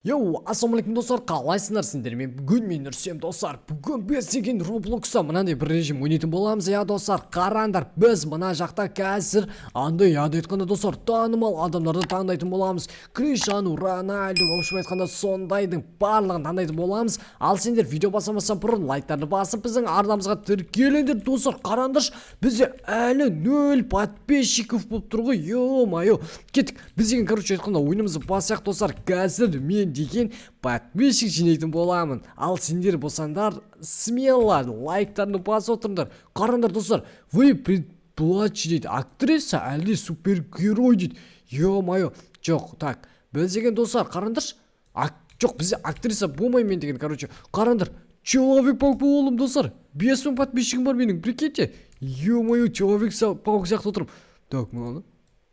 Йоу, ассалаумалейкум достар, қалайсыңдар сендермен? Бүгін мен Үрсем достар. Бүгін біз деген Roblox'та мынандай бір режим ойнайтын боламыз. Я достар, қараңдар, біз мына жақта қазір андай айтқанда достар, танымал адамдарды таңдайтын боламыз. Криштиану Роналду, в общем айтқанда сондайдың барлығын таңдайтын боламыз. Ал сендер видео басамастан бұрын лайктарды басып біздің арнамызға тіркеліңдер достар. Қараңдаршы, бізде әлі 0 подписчиков болып тұр ғой. Ё-моё. Кеттік. Біз деген короче айтқанда ойынымызды бассақ достар. Қазір мен деген подписчик жинайтын боламын. Ал сендер болсаңдар смело лайктарды басып отырыңдар. Қараңдар достар, вы предплачь дейді, актриса әлде супергерой дейді. Ё-моё. Жоқ, так. Біз деген достар, қараңдаршы. Жоқ, бізде актриса болмай мен деген, короче. Қараңдар. Человек-паук болдым достар. 5000 подписчигім бар менің, прикиньте. Ё-моё, Человек-паук сияқты отырмын. Так, мынаны.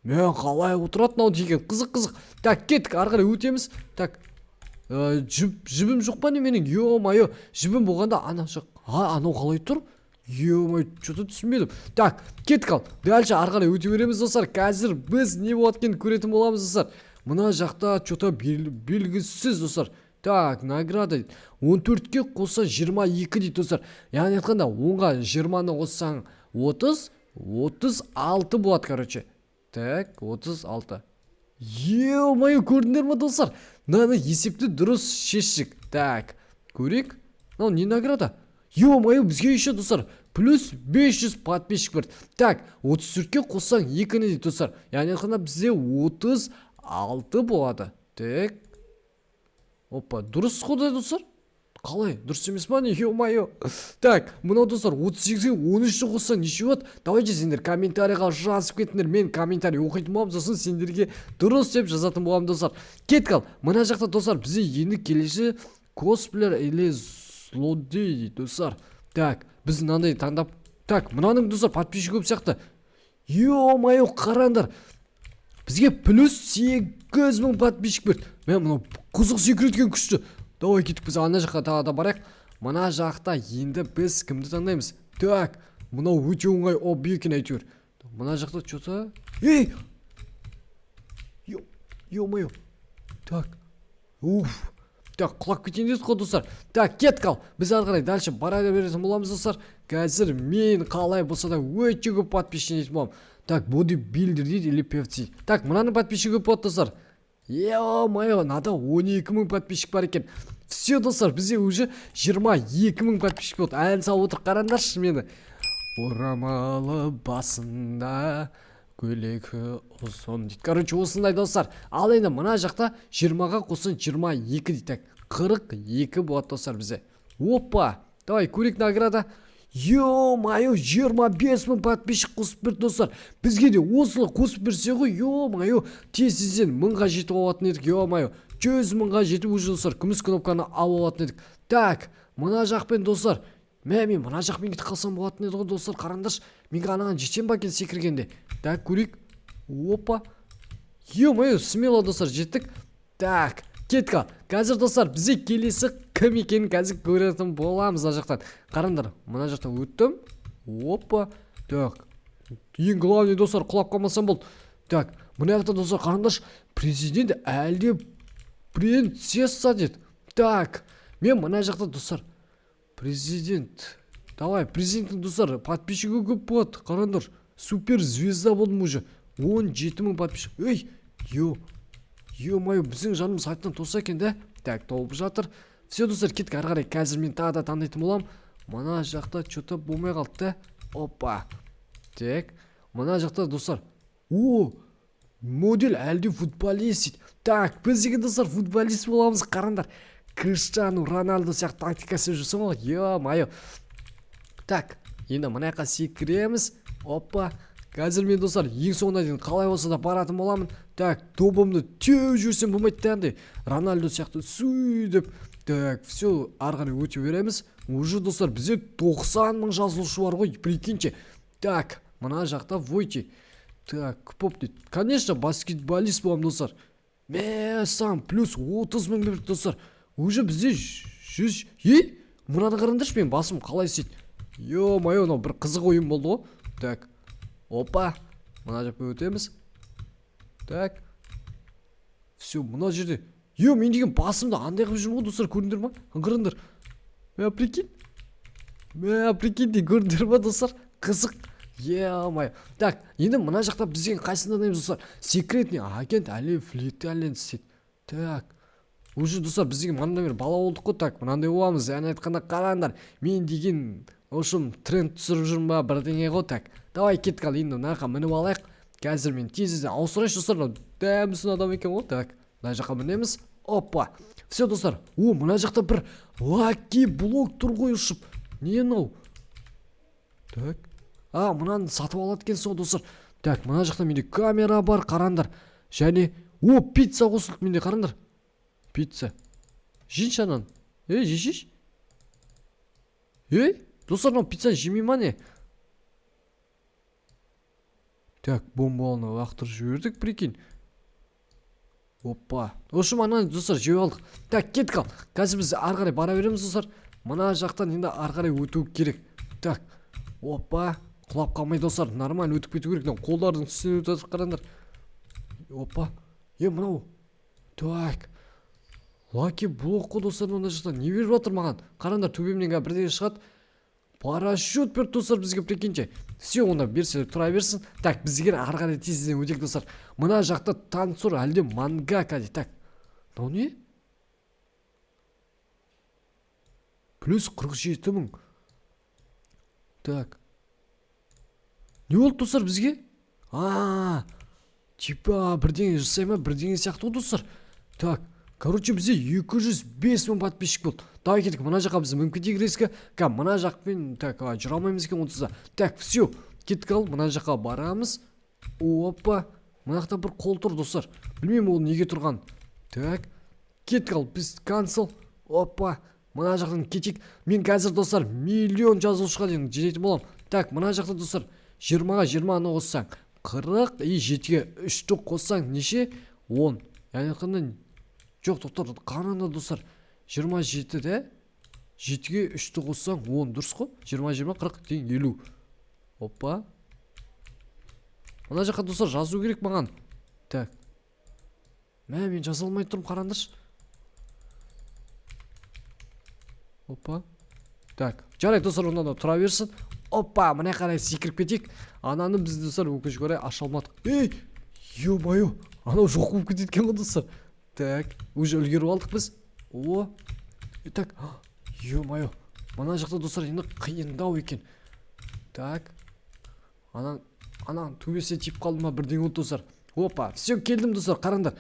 Мен қалай отыратын ау деген, қызық. Так, кеттік, ары қарай өтеміз. Так. Жібім жоқ па не менің? Ё-моё, жібім болғанда ана жоқ. Анау қалай тұр? Ё-моё, что-то түсінбедім. Так, кеттік ал. Дальше ары қарай өте береміз достар. Қазір біз не болады екенін көретін боламыз достар. Мына жақта что-то белгісіз достар. Так, награда 14-ке қоса 22 дейді достар. Яғни айтқанда 10-ға 20-ны қоссаң 36 болады, короче. Так, 36. Ё-моё, көрдіңдер ма достар? Мынаны есепті дұрыс шештік. Так, көрейік. Мынау не награда? Ё-моё, бізге еще достар плюс 500 подписчик бар. Так, 34-ке қоссаң 2-ні дейді достар. Яғни айтқанда бізде 36 болады. Так. Опа, дұрыс қой достар? Қалай? Дұрыс емес па не? Ё-моё. Так, мынау достар 38-ге 13-ті қосса неше болады? Давайте сендер комментарийға жазып кетіңдер. Мен комментарий оқитын боламын, сосын сендерге дұрыс деп жазатын боламын достар. Кеттік ал. Мына жақта достар бізде енді келесі косплеер или злодей дейді достар. Так, біз мынандай таңдап. Так, мынаның достар подписчик көп сияқты. Ё-моё, қараңдар. Бізге плюс 8000 подписчик берді. Мен мынау қызық секреткен күшті. Давай кеттік, біз ана жаққа тағы да барайық. Мына жақта енді біз кімді таңдаймыз? Так, мынау өте оңай объект әйтеуір. Мына жақта что-то... Ей! Ё-моё. Так. Уф. Так, құлап кетейін дедік қой достар. Так, кеттік ал. Біз ары қарай дальше бара беретін боламыз достар. Қазір мен қалай болса да өте көп подписчик ететін боламын. Так, бодибилдер дейді или певцы. Так, мынаның подписчик көп болады достар. Ё-моё, надо 12000 подписчик бар екен. Все достар, бізде уже 22000 подписчик болды. Ән салып отыр, қараңдаршы мені. Орамалы басында көйлегі ұзын дейді. Короче, осындай достар. Ал енді мына жақта 20-ға қосын 22 дейді. 42 болады достар бізде. Опа, давай көрейік награда. Ё-моё, 25000 подписчик қосып берді достар. Бізге де осылы қосып берсе ғой, ё-моё, тез-тезден 1000-ға жетіп алатын едік, ё-моё. 100 000-ға жетіп уже достар, күміс кнопканы алып алатын едік. Так, мына жақпен достар. Мен мына жақпен кетіп қалсам болатын еді ғой достар, қараңдаршы. Менге анаған жетем ба екен секіргенде. Так, көрейік. Опа. Ё-моё, смело достар, жеттік. Так, кеттік. Қазір достар, бізде келесі кім екенін қазір көретін боламыз мына жақтан. Қараңдар, мына жақтан өттім. Опа. Так. Ең главный достар, құлап қалмасам болды. Так, мына жақта достар, қараңдаршы, президент әлде принцесса деді. Так, мен мына жақта достар, президент. Давай, президенттің достар, подписчигі көп болады. Қараңдар, супер звезда болдым уже. 17000 подписчик. Ей, ё-моё, біздің жанымыз сайттан тоса екен да. Так, толып жатыр. Все достар, кеттік ары қарай. Қазір мен тағы да таңдайтын боламын. Мына жақта что-то болмай қалды да. Опа. Так, мына жақта достар. О, модель әлде футболист. Так, біз деген достар футболист боламыз. Қараңдар. Криштиану Роналду сияқты тактикасы жүрсің ғой. Ё-моё. Так, енді мына жаққа секіреміз. Опа. Қазір мен достар ең соңына дейін қалай болса да баратын боламын. Так, тобымды теу жүрсем болмайды да. Роналду сияқты сөйдіп. Так, все, ары қарай өте береміз. Уже достар бізде 90 000 жазылушы бар ғой, прикиньте. Так, мына жақта войти. Так, көп дейді. Конечно, баскетболист боламын достар. Сам плюс 30 000 берді достар. Уже бізде 100... Мынаны қараңдаршы, мен басым қалай сөйт. Ё-моё, мынау бір қызық ойын болды ғой. Так. Опа. Мына жаққа өтеміз. Так. Все, мына жерде мен деген басымда андай қылып жүрмін ғой достар, көрдіңдер ма? Қараңдар. Прикинь. Прикинь де көрдіңдер ма достар? Қызық. Е-май. Так, енді мына жақта бізге қайсысын таңдаймыз достар? Секретный агент әлі флеталент істейді. Так. Уже достар бізге мынандай бір бала болдық қой. Так, мынандай боламыз. Яғни айтқанда қараңдар. Мен деген ошым тренд түсіріп жүрмін ба бірдеңе ғой. Так, давай кеттік ал, енді мына жаққа мініп алайық. Қазір мен тез-тез ауыстырайыншы достар. Дәмсін адам екен ғой. Так, мына жаққа мінеміз. Опа. Все достар. Мына жақта бір лаки блок тұр ғой ұшып. Не мынау? Так. Мынаны сатып алады екенсің ғой достар. Так, мына жақта менде камера бар, қараңдар. Және пицца қосылды менде, қараңдар. Пицца. Жейінші анан. Жейшіш. Достар, мынау пиццаны жемей ма не? Так, бомбаланы лақтырып жібердік, прикинь. Опа. Ошым ананы достар жеп алдық. Так, кеттік ал. Қазір біз ары қарай бара береміз достар. Мына жақтан енді ары қарай өту керек. Так. Опа. Құлап қалмай достар. Нормально өтіп кету керек. Қолдардың үстінен өтіп жатыр, қараңдар. Опа. Мынау. Так. Лаки блок қой достар, мына жақтан не беріп жатыр маған? Қараңдар, төбемнен бірдеңе шығады. Парашют берді достар бізге, прикиньте. Все, онда берсе тұра берсін. Так, бізге ары қарай тезінен өтейік достар. Мына жақта танцор әлде мангака дейді. Так. Мынау не? Плюс 47 мың. Так. Не болды достар бізге? Типа бірдеңе жасай ма, бірдеңе сияқты достар. Так. Короче, бізде 205 мың подписчик болды. Давай кеттік, мына жаққа біз мүмкін тегірескі. Мына жақпен, так, жүр алмаймыз екен онсызда. Так, все, кеттік ал, мына жаққа барамыз. Опа, мына жақта бір қол тұр достар. Білмеймін ол неге тұрған. Так, кеттік ал, біз cancel. Опа, мына жақтан кетейік. Мен қазір достар миллион жазылушыға дейін жететін болам. Так, мына жақта достар 20-ға 20-ны қоссаң 40, 7-ге 3-ті қоссаң неше? 10. Яғни қандай? Жоқ, тоқтар, қанында достар 27-де 7-ге 3-ті қоссаң 10, дұрыс қой? 20, 40 дейін 50. Опа. Мына жаққа достар жазу керек маған. Так. Мен жаза алмай тұрмын, қараңдаршы. Опа. Так, жарайды достар, онда тұра берсін. Опа, мына қарай секіріп кетейік. Ананы біз достар өкінішке орай аша алмадық. Ё-моё, анау жоқ болып кеткен ғой достар. Так, уже үлгеріп алдық біз. Так, ё-моё, мына жақта достар енді қиындау екен. Так, анан төбесіне тиіп қалды ма бірдеңе болды достар. Опа, все, келдім достар, қараңдар.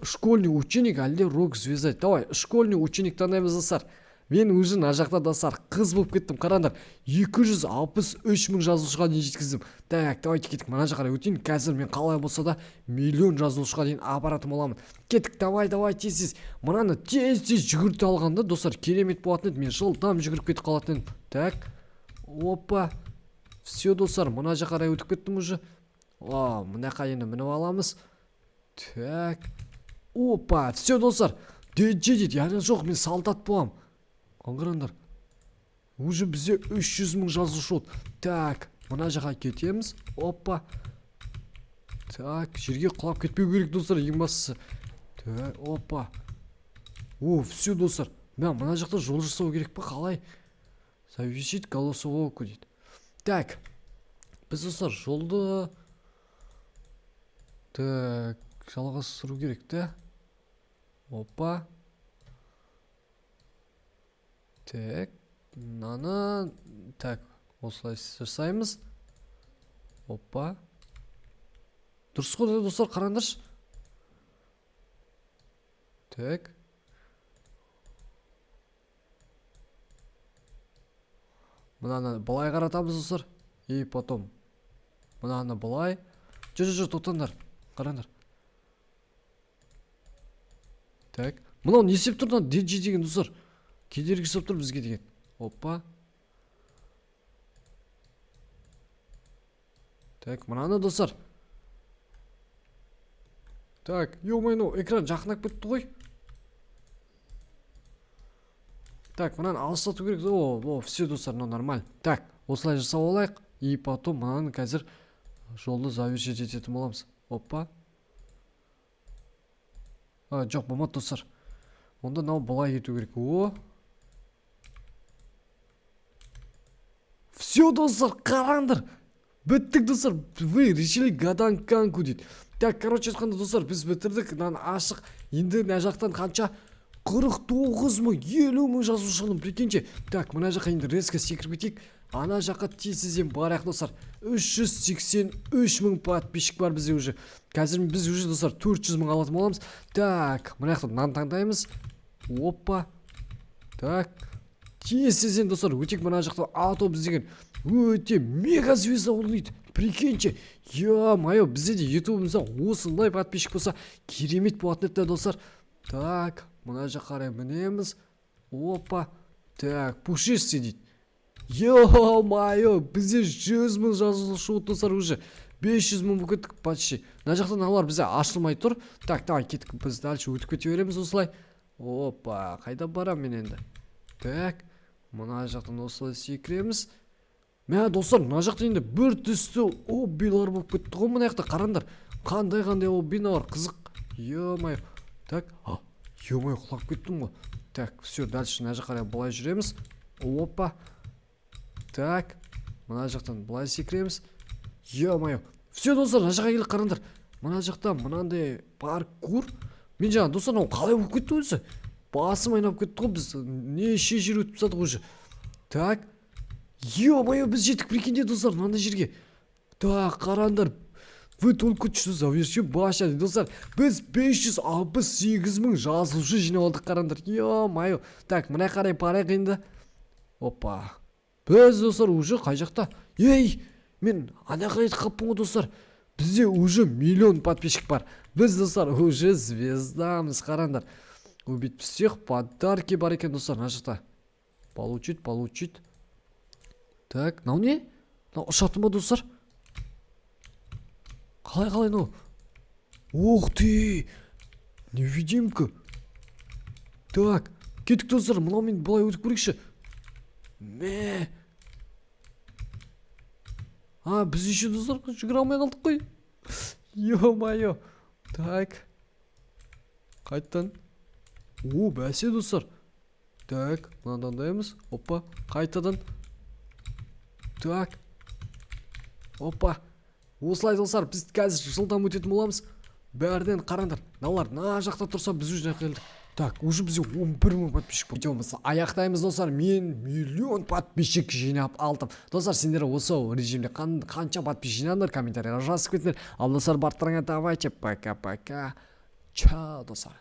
Школьный ученик әлде рок звезда. Давай, школьный ученик таңдаймыз достар. Мен уже мына жақта достар қыз болып кеттім, қараңдар. 263 мың жазылушыға дейін жеткіздім. Так, давайте кеттік, мына жаққа өтейін. Қазір мен қалай болса да миллион жазылушыға дейін апаратым боламын. Кеттік, давай тез. Мынаны тез жүгірте алғанда достар керемет болатын еді. Мен жылдам жүгіріп кетіп қалатын едім. Так. Опа. Все достар, мына жаққа қарай өтіп кеттім уже. Мына жаққа енді мініп аламыз. Так. Опа, все достар. Дейді, яғни жоқ, мен солдат болам. Қаңғыраңдар. Уже бізде 300 мың жазылушы болды. Так, мына жаққа кетеміз. Опа. Так, жерге құлап кетпеу керек достар, ең бастысы. Так, опа. Все достар. Мына жақта жол жасау керек па, қалай? Зависит голосового дейді. Так. Біз достар жолды жалғастыру керек та. Опа. Так, мынаны так, осылай жасаймыз. Опа. Дұрыс қой достар, қараңдаршы. Так. Мынаны былай қаратамыз достар. И потом мынаны былай. Жо, тоқтаңдар. Қараңдар. Так. Мынау не істеп тұр, DJ деген достар. Кедергі жасап тұр бізге деген. Опа. Так, мынаны достар. Так, ё-моё, экран жақындап кетті ғой. Так, мынаны алыстату керек. Все достар, нормально. Так, осылай жасап алайық. И потом мынаны қазір жолды завершить ететін боламыз. Опа. Жоқ болмады достар. Онда мынау былай кету керек. Все, достар, қараңдар. Біттік, достар. Вы решили гаданканку дейді. Так, короче айтқанда, достар, біз бітірдік. Мынаны ашық. Енді мына жақтан қанша? 49 мың, 50 мың жазушының, прикиньте. Так, мына жаққа енді резко секіріп кетейік. Ана жаққа тез-тезден барайық, достар. 383 мың подписчик бар бізде уже. Қазір біз уже, достар, 400 мың алатын боламыз. Так, мына жақта нан таңдаймыз. Опа. Так. Тез-тезден, достар, өтек мына жақта автобус деген өте мега звезда ол дейді. Прикиньте. Ё-моё, бізде де ютубымызда осындай подписчик болса керемет болатын еді, достар. Так, мына жаққа қарай мінеміз. Опа. Так, пушишься дейді. Ё-моё, бізде 100 мың жазылушы достар уже. 500 мың бүкеттік почти. Мына жақтан алар бізде ашылмай тұр. Так, давай кеттік, біз дальше өтіп кете береміз осылай. Опа, қайда барам мен енді? Так, мына жақтан осылай секіреміз. Мә, достар, мына жақта енді бір түсті оббилар болып кетті ғой. Мына жақта қараңдар. Қандай оббилар қызық. Ё-моё. Так, ё-моё, құлап кеттім ғой. Так, все, дальше мына жаққа қарай былай жүреміз. Опа. Так, мына жақтан былай секіреміз. Ё-моё. Все, достар, мына жаққа келіп қараңдар. Мына жақта мынандай паркур. Мен жаңа, достар, қалай болып кетті өзі? Басым айнап кетті ғой, біз неше жер өтіп тастадық уже. Так. Ё-моё, біз жеттік, прикиньте, достар, мынандай жерге. Так, қараңдар. Вы только что завершили башня, достар. Біз 568 мың жазылушы жинап алдық, қараңдар. Ё-моё. Так, мына қарай барайық енді. Опа. Біз, достар, уже қай жақта? Ей, мен ана қайда қалыппын ғой, достар. Бізде уже 1 миллион подписчик бар. Біз, достар, уже звездамыз, қараңдар. Убить всех, подарки бар екен, достар, мына жақта. Получить. Так, мынау не? Мынау ұшатын ба, достар? Қалай, мынау? Ух ты! Невидимка. Так, кеттік, достар, мынау мен былай өтіп көрейікші. Мә. Біз еще, достар, жүгіре алмай қалдық қой. Ё-моё. Так. Қайттан. Бәсе, достар. Так, мынаны таңдаймыз. Опа, қайтадан. Так. Опа. Осылай, достар, біз қазір жылдам өтетін боламыз. Бәрден қараңдар. Мыналар мына жақта тұрса, біз уже келдік. Так, уже бізде 11 мың подписчик болды. Видеомызды аяқтаймыз, достар. Мен 1 миллион подписчик жинап алдым. Достар, сендер осы режимде қанша подписчик жинадыңдар, комментарийға жазып кетіңдер. Ал достар, барлықтарыңа давайте пока-пока. Чао, достар.